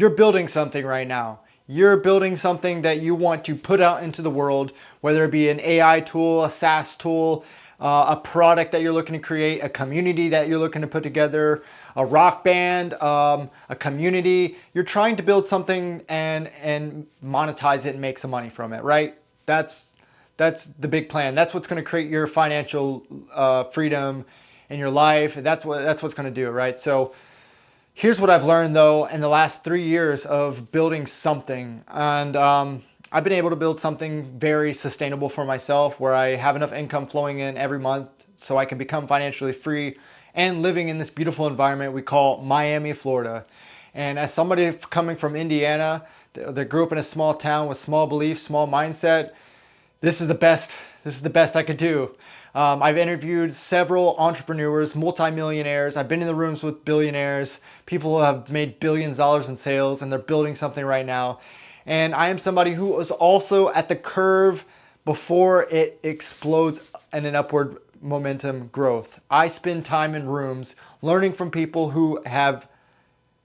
you're building something right now. You're building something that you want to put out into the world, whether it be an AI tool, a SaaS tool, a product that you're looking to create, a community that you're looking to put together, a rock band, a community. You're trying to build something and monetize it and make some money from it, right? That's the big plan. That's what's going to create your financial freedom in your life. That's what's going to do it, right? So here's what I've learned though in the last 3 years of building something, and I've been able to build something very sustainable for myself, where I have enough income flowing in every month so I can become financially free and living in this beautiful environment we call Miami, Florida. And as somebody coming from Indiana that grew up in a small town with small beliefs, small mindset, this is the best. This is the best I could do. I've interviewed several entrepreneurs, multimillionaires. I've been in the rooms with billionaires, people who have made billions of dollars in sales, and they're building something right now. And I am somebody who is also at the curve before it explodes in an upward momentum growth. I spend time in rooms learning from people who have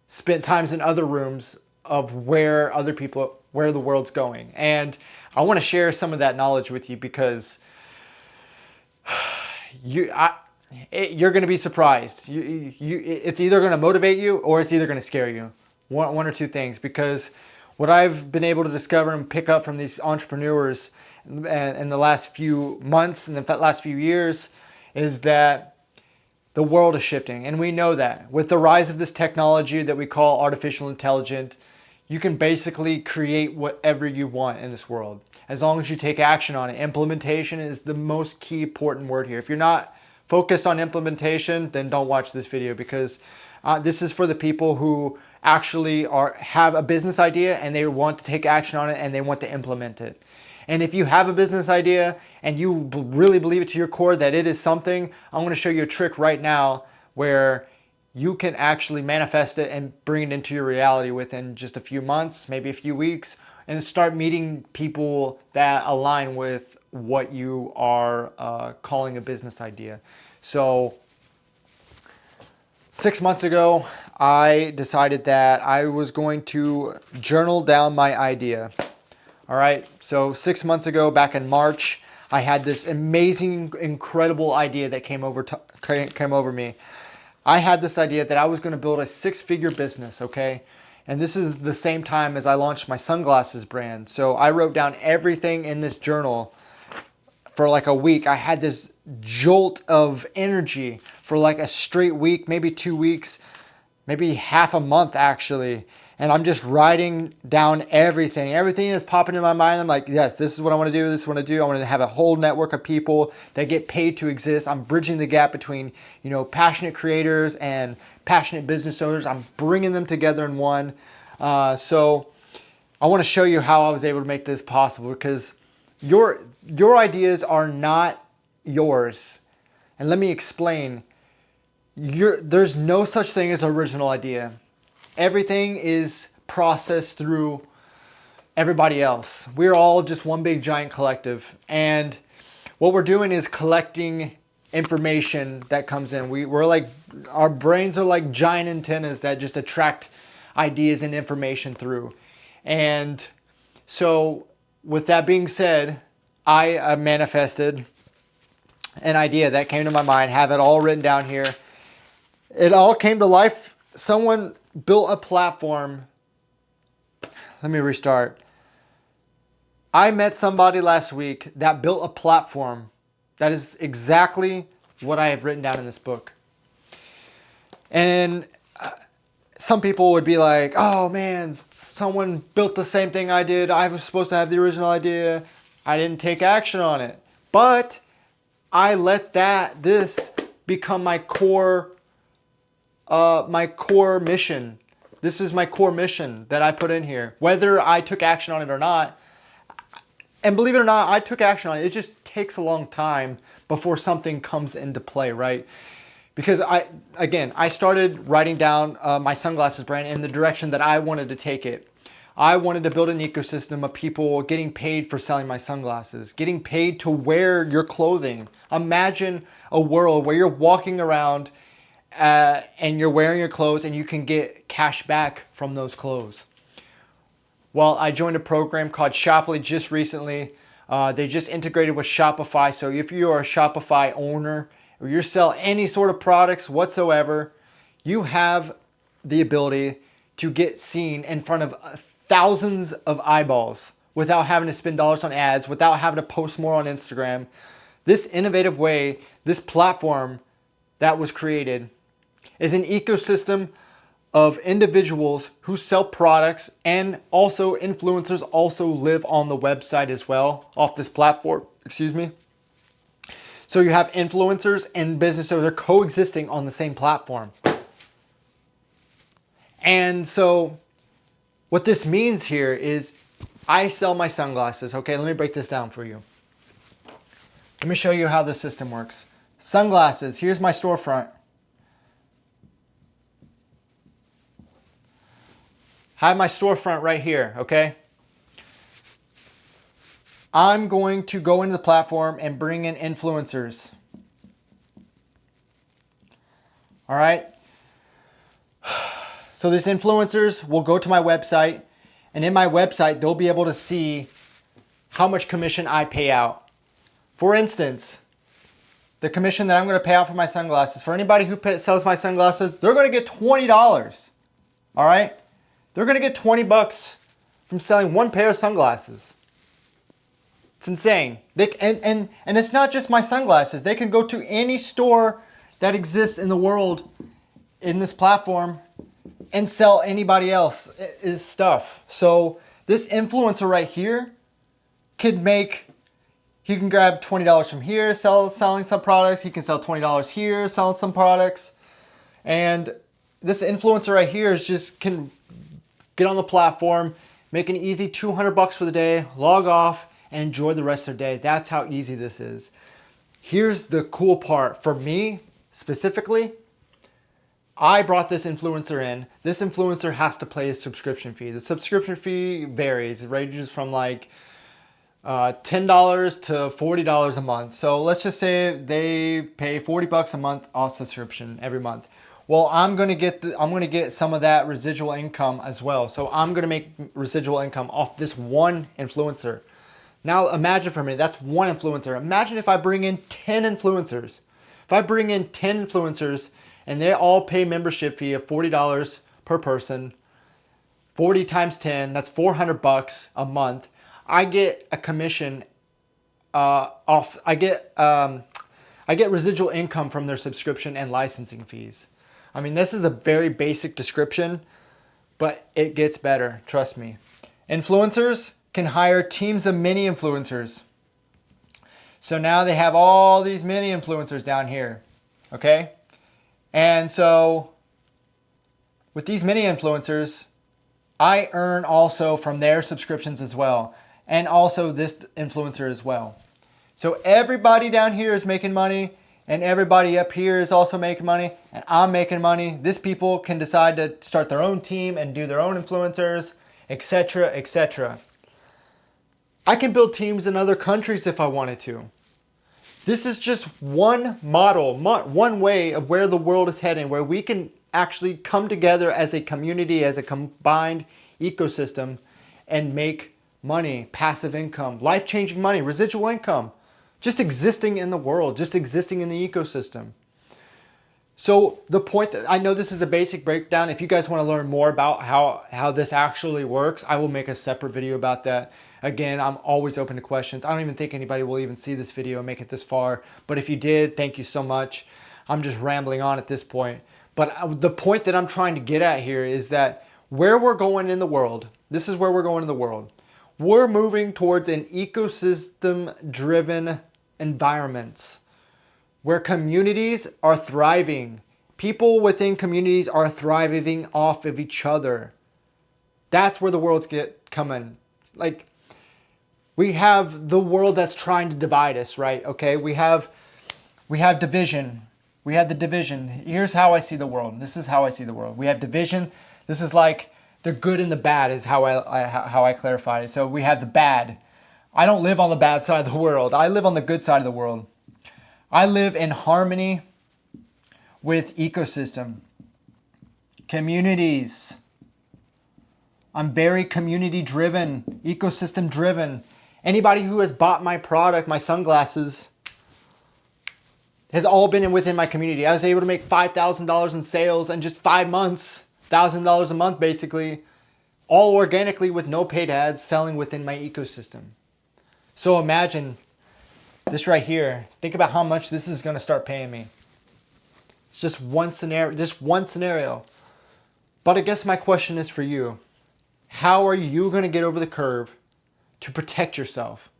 spent times in other rooms of where the world's going. And I want to share some of that knowledge with you because you're going to be surprised. It's either going to motivate you or it's either going to scare you. One or two things. Because what I've been able to discover and pick up from these entrepreneurs in the last few months and the last few years is that the world is shifting. And we know that. With the rise of this technology that we call artificial intelligence, you can basically create whatever you want in this world, as long as you take action on it. Implementation is the most key important word here. If you're not focused on implementation, then don't watch this video, because this is for the people who actually have a business idea and they want to take action on it and they want to implement it. And if you have a business idea and you really believe it to your core that it is something, I'm going to show you a trick right now where you can actually manifest it and bring it into your reality within just a few months, maybe a few weeks, and start meeting people that align with what you are calling a business idea. So 6 months ago, I decided that I was going to journal down my idea. All right, so 6 months ago, back in March, I had this amazing, incredible idea that came over me. I had this idea that I was going to build a 6-figure business, okay? And this is the same time as I launched my sunglasses brand. So I wrote down everything in this journal for like a week. I had this jolt of energy for like a straight week, maybe 2 weeks, maybe half a month actually. And I'm just writing down everything that's popping in my mind. I'm like, yes, this is what I want to do. This is what I want to do. I want to have a whole network of people that get paid to exist. I'm bridging the gap between, passionate creators and passionate business owners. I'm bringing them together in one. So I want to show you how I was able to make this possible, because your ideas are not yours. And let me explain. There's no such thing as original idea. Everything is processed through everybody else. We're all just one big giant collective. And what we're doing is collecting information that comes in. We're like, our brains are like giant antennas that just attract ideas and information through. And so with that being said, I manifested an idea that came to my mind, have it all written down here. It all came to life. Someone built a platform. Let me restart. I met somebody last week that built a platform that is exactly what I have written down in this book. And some people would be like, oh man, someone built the same thing I did. I was supposed to have the original idea. I didn't take action on it. But I let this become my core mission. This is my core mission that I put in here. Whether I took action on it or not, and believe it or not, I took action on it. It just takes a long time before something comes into play, right? Because I started writing down my sunglasses brand in the direction that I wanted to take it. I wanted to build an ecosystem of people getting paid for selling my sunglasses, getting paid to wear your clothing. Imagine a world where you're walking around and you're wearing your clothes and you can get cash back from those clothes. Well, I joined a program called Shoply just recently. They just integrated with Shopify. So if you are a Shopify owner or you sell any sort of products whatsoever, you have the ability to get seen in front of thousands of eyeballs without having to spend dollars on ads, without having to post more on Instagram. This innovative way, this platform that was created is an ecosystem of individuals who sell products, and also influencers also live on the website as well off this platform, excuse me. So you have influencers and business owners are coexisting on the same platform. And so what this means here is I sell my sunglasses. Okay, let me break this down for you. Let me show you how the system works. Sunglasses, here's my storefront. I have my storefront right here, okay? I'm going to go into the platform and bring in influencers. All right? So these influencers will go to my website, and in my website, they'll be able to see how much commission I pay out. For instance, the commission that I'm going to pay out for my sunglasses, for anybody who sells my sunglasses, they're going to get $20. All right? They're going to get 20 bucks from selling one pair of sunglasses. It's insane. And it's not just my sunglasses. They can go to any store that exists in the world in this platform and sell anybody else's stuff. So this influencer right here could make, he can grab $20 from here, selling some products. He can sell $20 here, selling some products. And this influencer right here is just can get on the platform, make an easy 200 bucks for the day, log off, and enjoy the rest of their day. That's how easy this is. Here's the cool part. For me, specifically, I brought this influencer in. This influencer has to pay a subscription fee. The subscription fee varies. It ranges from like $10 to $40 a month. So let's just say they pay 40 bucks a month off subscription every month. Well, I'm going to get some of that residual income as well. So I'm going to make residual income off this one influencer. Now imagine for me, that's one influencer. Imagine if I bring in 10 influencers. If I bring in 10 influencers and they all pay membership fee of $40 per person, 40 times 10, that's 400 bucks a month. I get a commission I get residual income from their subscription and licensing fees. I mean, this is a very basic description, but it gets better, trust me. Influencers can hire teams of mini influencers. So now they have all these mini influencers down here, okay? And so with these mini influencers, I earn also from their subscriptions as well, and also this influencer as well. So everybody down here is making money, and everybody up here is also making money, and I'm making money. These people can decide to start their own team and do their own influencers, etc., etc. I can build teams in other countries if I wanted to. This is just one model, one way of where the world is heading, where we can actually come together as a community, as a combined ecosystem, and make money, passive income, life-changing money, residual income. Just existing in the world, just existing in the ecosystem. So the point that, I know this is a basic breakdown. If you guys want to learn more about how this actually works, I will make a separate video about that. Again, I'm always open to questions. I don't even think anybody will even see this video and make it this far. But if you did, thank you so much. I'm just rambling on at this point. But the point that I'm trying to get at here is that where we're going in the world, this is where we're going in the world. We're moving towards an ecosystem-driven environments where communities are thriving. People within communities are thriving off of each other. That's where the world's coming. Like, we have the world that's trying to divide us, right? Okay, we have division. We have the division. Here's how I see the world. This is how I see the world. We have division. This is like the good and the bad is how I clarified it. So we have the bad. I don't live on the bad side of the world. I live on the good side of the world. I live in harmony with ecosystem, communities. I'm very community driven, ecosystem driven. Anybody who has bought my product, my sunglasses, has all been within my community. I was able to make $5,000 in sales in just 5 months, $1,000 a month basically, all organically with no paid ads, selling within my ecosystem. So imagine this right here. Think about how much this is going to start paying me. It's just one scenario. But I guess my question is for you. How are you going to get over the curve to protect yourself?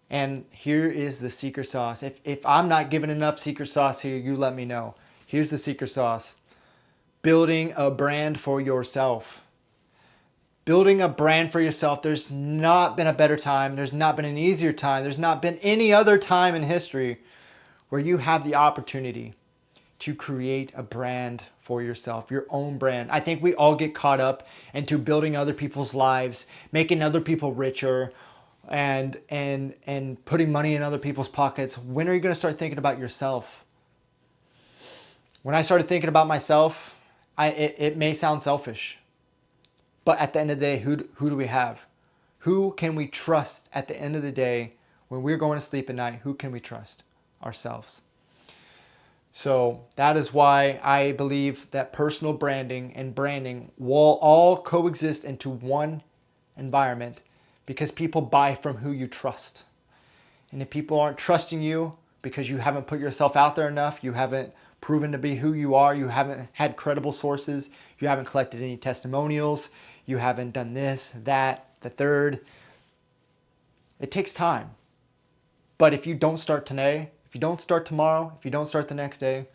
And here is the secret sauce. If I'm not giving enough secret sauce here, you let me know. Here's the secret sauce. Building a brand for yourself. Building a brand for yourself. There's not been a better time. There's not been an easier time. There's not been any other time in history where you have the opportunity to create a brand for yourself, your own brand. I think we all get caught up into building other people's lives, making other people richer, and putting money in other people's pockets. When are you going to start thinking about yourself? When I started thinking about myself, it may sound selfish, but at the end of the day, who do we have? Who can we trust at the end of the day when we're going to sleep at night? Who can we trust? Ourselves. So that is why I believe that personal branding and branding will all coexist into one environment, because people buy from who you trust. And if people aren't trusting you because you haven't put yourself out there enough, you haven't proven to be who you are, you haven't had credible sources, you haven't collected any testimonials, you haven't done this, that, the third, it takes time. But if you don't start today, if you don't start tomorrow, if you don't start the next day,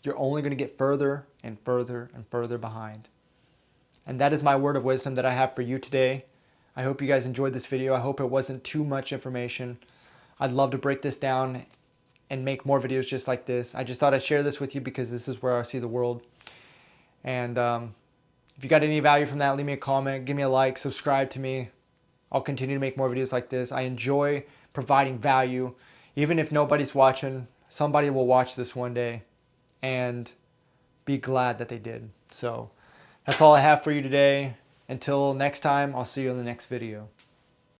you're only going to get further and further and further behind. And that is my word of wisdom that I have for you today. I hope you guys enjoyed this video. I hope it wasn't too much information. I'd love to break this down and make more videos just like this. I just thought I'd share this with you because this is where I see the world. And if you got any value from that, leave me a comment, give me a like, subscribe to me. I'll continue to make more videos like this. I enjoy providing value. Even if nobody's watching, somebody will watch this one day and be glad that they did. So that's all I have for you today. Until next time, I'll see you in the next video.